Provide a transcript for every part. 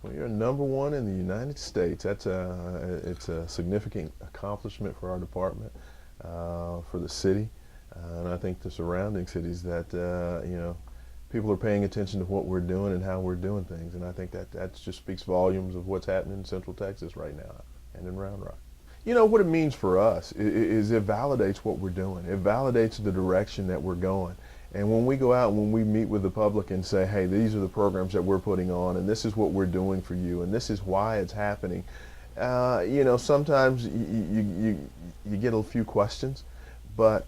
Well, you're number one in the United States. It's a significant accomplishment for our department, for the city, and I think the surrounding cities that people are paying attention to what we're doing and how we're doing things, and I think that just speaks volumes of what's happening in Central Texas right now and in Round Rock. You know what it means for us is it validates what we're doing. It validates the direction that we're going. And when we go out and when we meet with the public and say, hey, these are the programs that we're putting on, and this is what we're doing for you, and this is why it's happening, sometimes you get a few questions, but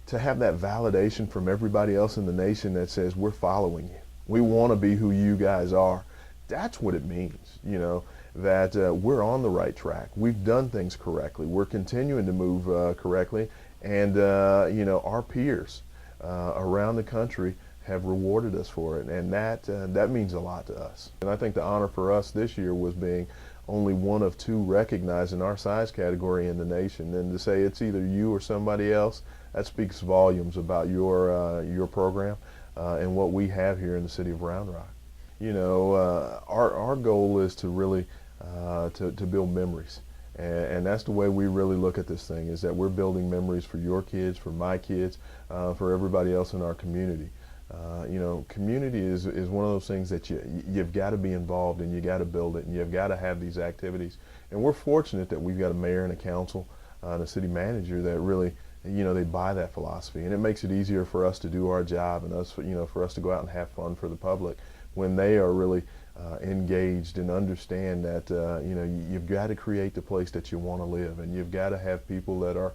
to have that validation from everybody else in the nation that says, we're following you, we want to be who you guys are, that's what it means, that we're on the right track. We've done things correctly. We're continuing to move correctly, and our peers around the country have rewarded us for it, and that means a lot to us. And I think the honor for us this year was being only one of two recognized in our size category in the nation, and to say it's either you or somebody else, that speaks volumes about your program and what we have here in the city of Round Rock. Our goal is to really to build memories. And that's the way we really look at this thing, is that we're building memories for your kids, for my kids, for everybody else in our community. Community is one of those things that you've got to be involved in, you got to build it, and you've got to have these activities. And we're fortunate that we've got a mayor and a council and a city manager that really, they buy that philosophy. And it makes it easier for us to do our job and for us to go out and have fun for the public when they are really engaged and understand that you've got to create the place that you want to live, and you've got to have people that are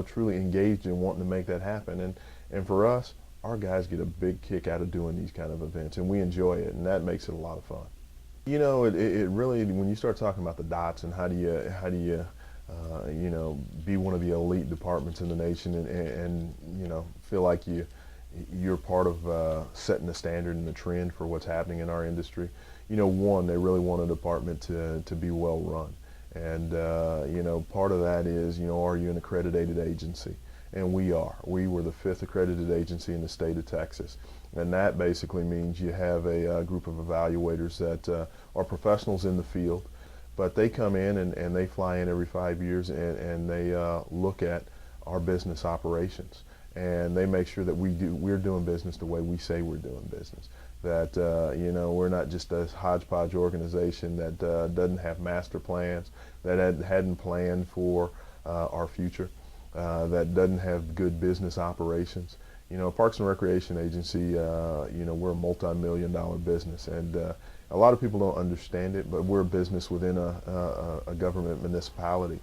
truly engaged in wanting to make that happen. And for us, our guys get a big kick out of doing these kind of events, and we enjoy it, and that makes it a lot of fun. It really, when you start talking about the dots and how do you be one of the elite departments in the nation and feel like you're part of setting the standard and the trend for what's happening in our industry. One, they really want a department to be well run. And, part of that is, are you an accredited agency? And we are. We were the 5th accredited agency in the state of Texas. And that basically means you have a group of evaluators that are professionals in the field, but they come in and they fly in every 5 years and they look at our business operations. And they make sure that we're doing business the way we say we're doing business. That we're not just a hodgepodge organization that doesn't have master plans, that hadn't planned for our future, that doesn't have good business operations. Parks and Recreation Agency, we're a multi-million-dollar business, and a lot of people don't understand it, but we're a business within a government municipality.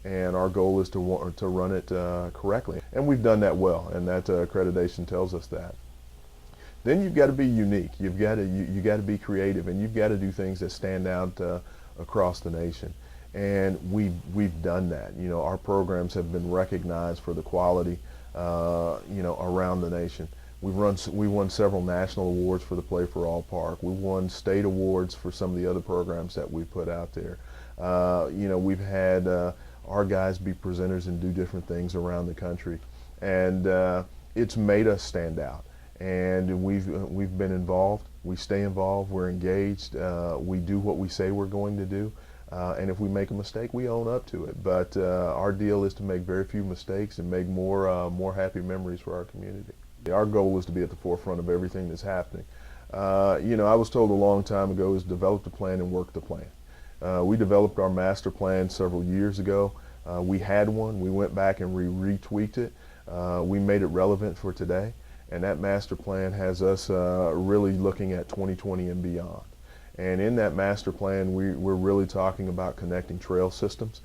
And our goal is to run it correctly. And we've done that well, and that accreditation tells us that. Then you've got to be unique. You got to be creative, and you've got to do things that stand out across the nation. And we've done that. Our programs have been recognized for the quality around the nation. We won several national awards for the Play for All Park. We've won state awards for some of the other programs that we put out there. We've had our guys be presenters and do different things around the country, and it's made us stand out. And we've been involved. We stay involved. We're engaged. We do what we say we're going to do, and if we make a mistake, we own up to it. But our deal is to make very few mistakes and make more happy memories for our community. Our goal is to be at the forefront of everything that's happening. I was told a long time ago is develop the plan and work the plan. We developed our master plan several years ago. We had one. We went back and retweaked it. We made it relevant for today. And that master plan has us really looking at 2020 and beyond. And in that master plan, we're really talking about connecting trail systems,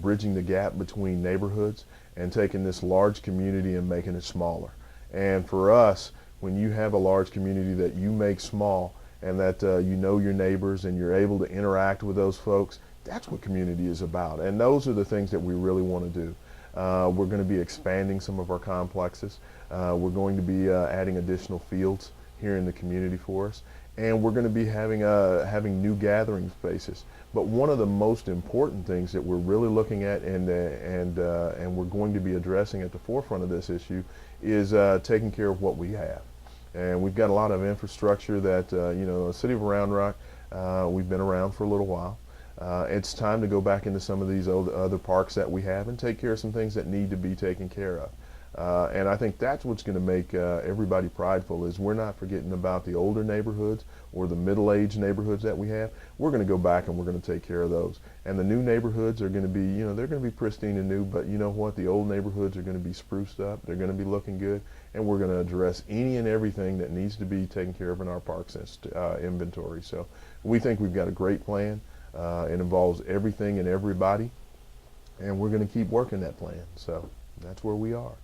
bridging the gap between neighborhoods, and taking this large community and making it smaller. And for us, when you have a large community that you make small, and that your neighbors and you're able to interact with those folks, that's what community is about. And those are the things that we really want to do. We're going to be expanding some of our complexes. We're going to be adding additional fields here in the community for us. And we're going to be having new gathering spaces. But one of the most important things that we're really looking at and we're going to be addressing at the forefront of this issue is taking care of what we have. And we've got a lot of infrastructure that, the city of Round Rock, We've been around for a little while. It's time to go back into some of these other parks that we have and take care of some things that need to be taken care of. And I think that's what's going to make everybody prideful is we're not forgetting about the older neighborhoods or the middle-aged neighborhoods that we have. We're going to go back and we're going to take care of those. And the new neighborhoods are going to be, they're going to be pristine and new, but you know what? The old neighborhoods are going to be spruced up. They're going to be looking good. And we're going to address any and everything that needs to be taken care of in our parks inventory. So we think we've got a great plan. It involves everything and everybody. And we're going to keep working that plan. So that's where we are.